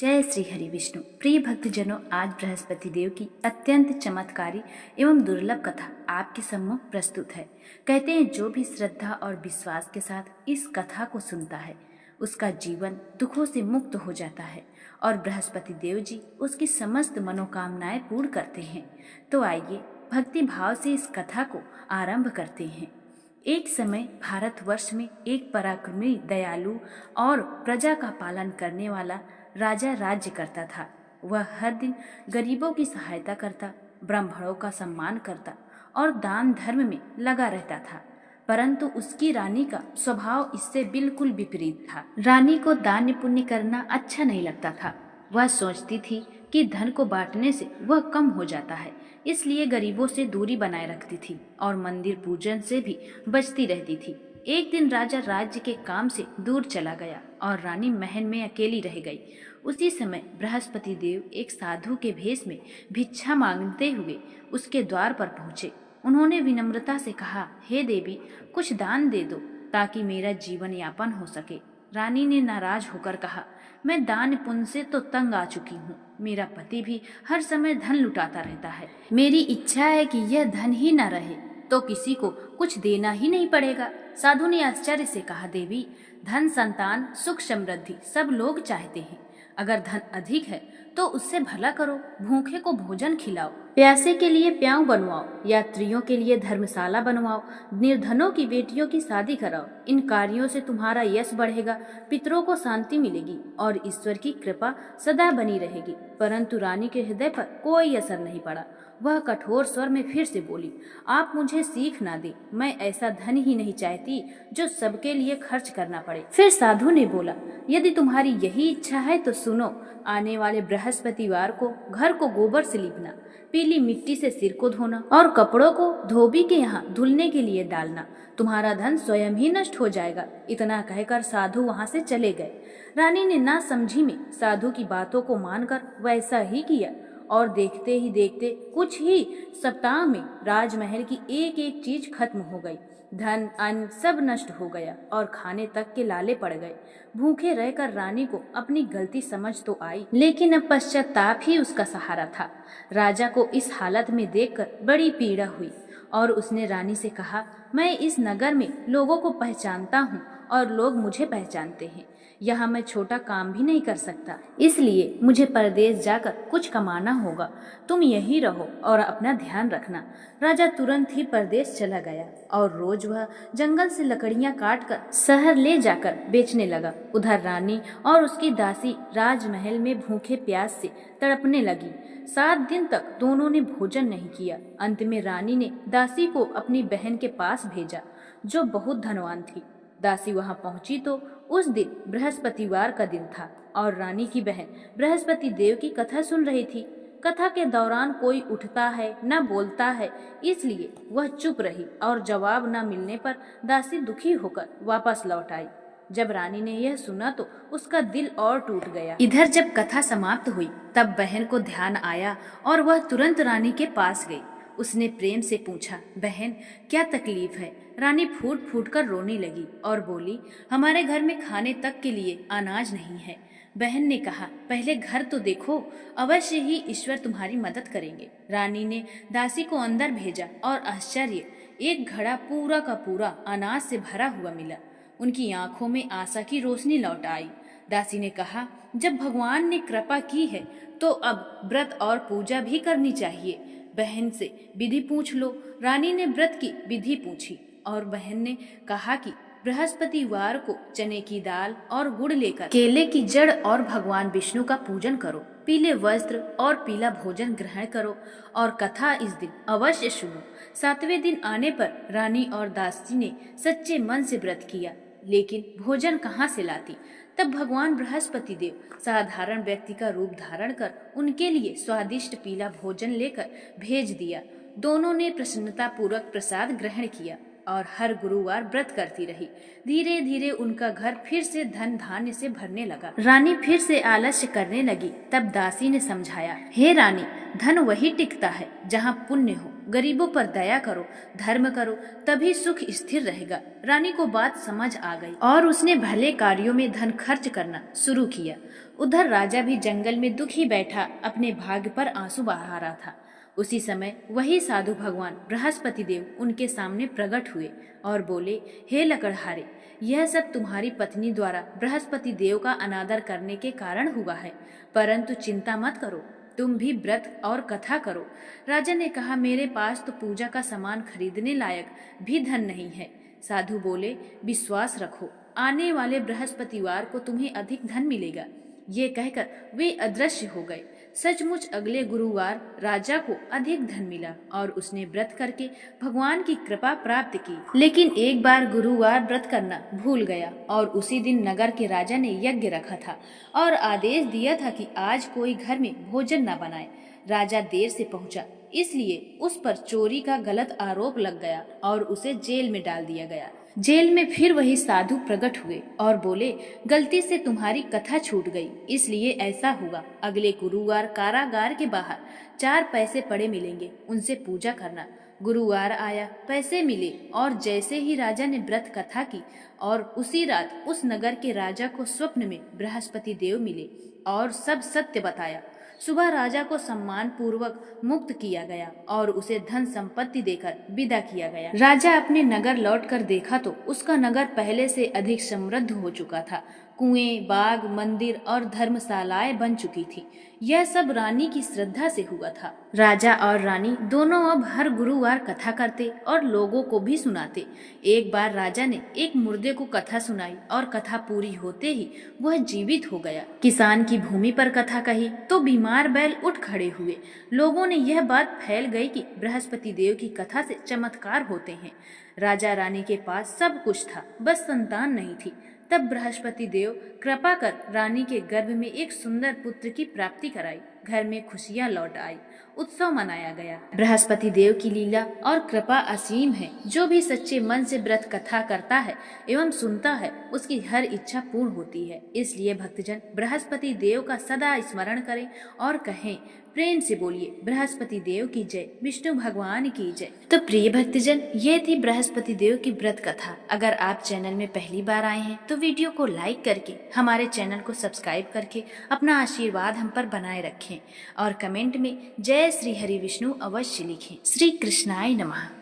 जय श्री हरि विष्णु। प्रिय भक्तजनों, आज बृहस्पति देव की अत्यंत चमत्कारी एवं दुर्लभ कथा आपके सम्मुख प्रस्तुत है। कहते हैं जो भी श्रद्धा और विश्वास के साथ इस कथा को सुनता है उसका जीवन दुखों से मुक्त हो जाता है और बृहस्पति देव जी उसकी समस्त मनोकामनाएं पूर्ण करते हैं। तो आइए भक्ति भाव से इस कथा को आरंभ करते हैं। एक समय भारतवर्ष में एक पराक्रमी, दयालु और प्रजा का पालन करने वाला राजा राज्य करता था। वह हर दिन गरीबों की सहायता करता, ब्राह्मणों का सम्मान करता और दान धर्म में लगा रहता था। परंतु उसकी रानी का स्वभाव इससे बिल्कुल विपरीत था। रानी को दान पुण्य करना अच्छा नहीं लगता था। वह सोचती थी कि धन को बांटने से वह कम हो जाता है, इसलिए गरीबों से दूरी बनाए रखती थी और मंदिर पूजन से भी बचती रहती थी। एक दिन राजा राज्य के काम से दूर चला गया और रानी महल में अकेली रह गई। उसी समय बृहस्पति देव एक साधु के भेष में भिक्षा मांगते हुए उसके द्वार पर पहुंचे। उन्होंने विनम्रता से कहा, हे देवी, कुछ दान दे दो ताकि मेरा जीवन यापन हो सके। रानी ने नाराज होकर कहा, मैं दान पुण्य से तो तंग आ चुकी हूँ। मेरा पति भी हर समय धन लुटाता रहता है। मेरी इच्छा है कि यह धन ही न रहे तो किसी को कुछ देना ही नहीं पड़ेगा। साधु ने आश्चर्य से कहा, देवी, धन, संतान, सुख, समृद्धि सब लोग चाहते हैं। अगर धन अधिक है तो उससे भला करो, भूखे को भोजन खिलाओ, प्यासे के लिए प्याऊ बनवाओ, यात्रियों के लिए धर्मशाला बनवाओ, निर्धनों की बेटियों की शादी कराओ। इन कार्यों से तुम्हारा यश बढ़ेगा, पितरों को शांति मिलेगी और ईश्वर की कृपा सदा बनी रहेगी। परंतु रानी के हृदय पर कोई असर नहीं पड़ा। वह कठोर स्वर में फिर से बोली, आप मुझे सीख ना दे। मैं ऐसा धन ही नहीं चाहती जो सबके लिए खर्च करना पड़े। फिर साधु ने बोला, यदि तुम्हारी यही इच्छा है तो सुनो, आने वाले बृहस्पतिवार को घर को गोबर से लीपना, पीली मिट्टी से सिर को धोना और कपड़ों को धोबी के यहाँ धुलने के लिए डालना। तुम्हारा धन स्वयं ही नष्ट हो जाएगा। इतना कहकर साधु वहाँ से चले गए। रानी ने ना समझी में साधु की बातों को मानकर वैसा ही किया और देखते ही देखते कुछ ही सप्ताह में राजमहल की एक एक चीज खत्म हो गई। धन, अन्न सब नष्ट हो गया और खाने तक के लाले पड़ गए। भूखे रहकर रानी को अपनी गलती समझ तो आई, लेकिन अब पश्चाताप ही उसका सहारा था। राजा को इस हालत में देखकर बड़ी पीड़ा हुई और उसने रानी से कहा, मैं इस नगर में लोगों को पहचानता हूँ और लोग मुझे पहचानते हैं। यहाँ मैं छोटा काम भी नहीं कर सकता, इसलिए मुझे परदेश जाकर कुछ कमाना होगा। तुम यहीं रहो और अपना ध्यान रखना। राजा तुरंत ही परदेश चला गया और रोज वह जंगल से लकड़ियां काटकर शहर ले जाकर बेचने लगा। उधर रानी और उसकी दासी राजमहल में भूखे प्यास से तड़पने लगी। 7 दिन तक दोनों ने भोजन नहीं किया। अंत में रानी ने दासी को अपनी बहन के पास भेजा जो बहुत धनवान थी। दासी वहां पहुंची तो उस दिन बृहस्पतिवार का दिन था और रानी की बहन बृहस्पति देव की कथा सुन रही थी। कथा के दौरान कोई उठता है न बोलता है, इसलिए वह चुप रही और जवाब न मिलने पर दासी दुखी होकर वापस लौट आई। जब रानी ने यह सुना तो उसका दिल और टूट गया। इधर जब कथा समाप्त हुई तब बहन को ध्यान आया और वह तुरंत रानी के पास गई। उसने प्रेम से पूछा, बहन, क्या तकलीफ है? रानी फूट फूट कर रोने लगी और बोली, हमारे घर में खाने तक के लिए अनाज नहीं है। बहन ने कहा, पहले घर तो देखो, अवश्य ही ईश्वर तुम्हारी मदद करेंगे। रानी ने दासी को अंदर भेजा और आश्चर्य, एक घड़ा पूरा का पूरा अनाज से भरा हुआ मिला। उनकी आंखों में आशा की रोशनी लौट आई। दासी ने कहा, जब भगवान ने कृपा की है तो अब व्रत और पूजा भी करनी चाहिए। बहन से विधि पूछ लो। रानी ने व्रत की विधि पूछी और बहन ने कहा कि बृहस्पतिवार को चने की दाल और गुड़ लेकर केले की जड़ और भगवान विष्णु का पूजन करो, पीले वस्त्र और पीला भोजन ग्रहण करो और कथा इस दिन अवश्य सुनो। 7वें दिन आने पर रानी और दासी ने सच्चे मन से व्रत किया, लेकिन भोजन कहाँ से लाती? तब भगवान बृहस्पति देव साधारण व्यक्ति का रूप धारण कर उनके लिए स्वादिष्ट पीला भोजन लेकर भेज दिया। दोनों ने प्रसन्नता पूर्वक प्रसाद ग्रहण किया और हर गुरुवार व्रत करती रही। धीरे धीरे उनका घर फिर से धन धान्य से भरने लगा। रानी फिर से आलस्य करने लगी। तब दासी ने समझाया, हे रानी, धन वही टिकता है जहाँ पुण्य हो। गरीबों पर दया करो, धर्म करो, तभी सुख स्थिर रहेगा। रानी को बात समझ आ गई और उसने भले कार्यों में धन खर्च करना शुरू किया। उधर राजा भी जंगल में दुखी बैठा अपने भाग्य पर आंसू बहा रहा था। उसी समय वही साधु भगवान बृहस्पति देव उनके सामने प्रकट हुए और बोले, हे लकड़हारे, यह सब तुम्हारी पत्नी द्वारा बृहस्पति देव का अनादर करने के कारण हुआ है, परंतु चिंता मत करो, तुम भी व्रत और कथा करो। राजा ने कहा, मेरे पास तो पूजा का सामान खरीदने लायक भी धन नहीं है। साधु बोले, विश्वास रखो, आने वाले बृहस्पतिवार को तुम्हें अधिक धन मिलेगा। ये कहकर वे अदृश्य हो गए। सचमुच अगले गुरुवार राजा को अधिक धन मिला और उसने व्रत करके भगवान की कृपा प्राप्त की। लेकिन एक बार गुरुवार व्रत करना भूल गया और उसी दिन नगर के राजा ने यज्ञ रखा था और आदेश दिया था कि आज कोई घर में भोजन न बनाए। राजा देर से पहुंचा, इसलिए उस पर चोरी का गलत आरोप लग गया और उसे जेल में डाल दिया गया। जेल में फिर वही साधु प्रकट हुए और बोले, गलती से तुम्हारी कथा छूट गई, इसलिए ऐसा हुआ। अगले गुरुवार कारागार के बाहर 4 पैसे पड़े मिलेंगे, उनसे पूजा करना। गुरुवार आया, पैसे मिले और जैसे ही राजा ने व्रत कथा की और उसी रात उस नगर के राजा को स्वप्न में बृहस्पति देव मिले और सब सत्य बताया। सुबह राजा को सम्मान पूर्वक मुक्त किया गया और उसे धन संपत्ति देकर विदा किया गया। राजा अपने नगर लौटकर देखा तो उसका नगर पहले से अधिक समृद्ध हो चुका था। कुएं, बाग, मंदिर और धर्मशालाएं बन चुकी थी। यह सब रानी की श्रद्धा से हुआ था। राजा और रानी दोनों अब हर गुरुवार कथा करते और लोगों को भी सुनाते। एक बार राजा ने एक मुर्दे को कथा सुनाई और कथा पूरी होते ही वह जीवित हो गया। किसान की भूमि पर कथा कही तो बीमार बैल उठ खड़े हुए। लोगों ने यह बात फैल गई कि बृहस्पति देव की कथा से चमत्कार होते हैं। राजा रानी के पास सब कुछ था, बस संतान नहीं थी। तब बृहस्पति देव कृपा कर रानी के गर्भ में एक सुंदर पुत्र की प्राप्ति कराई। घर में खुशियां लौट आई, उत्सव मनाया गया। बृहस्पति देव की लीला और कृपा असीम है। जो भी सच्चे मन से व्रत कथा करता है एवं सुनता है, उसकी हर इच्छा पूर्ण होती है। इसलिए भक्तजन बृहस्पति देव का सदा स्मरण करें और कहें, प्रेम से बोलिए, बृहस्पति देव की जय, विष्णु भगवान की जय। तो प्रिय भक्तजन, ये थी बृहस्पति देव की व्रत कथा। अगर आप चैनल में पहली बार आए हैं तो वीडियो को लाइक करके हमारे चैनल को सब्सक्राइब करके अपना आशीर्वाद हम पर बनाए रखें और कमेंट में जय श्री हरि विष्णु अवश्य लिखें। श्री कृष्णाय नमः।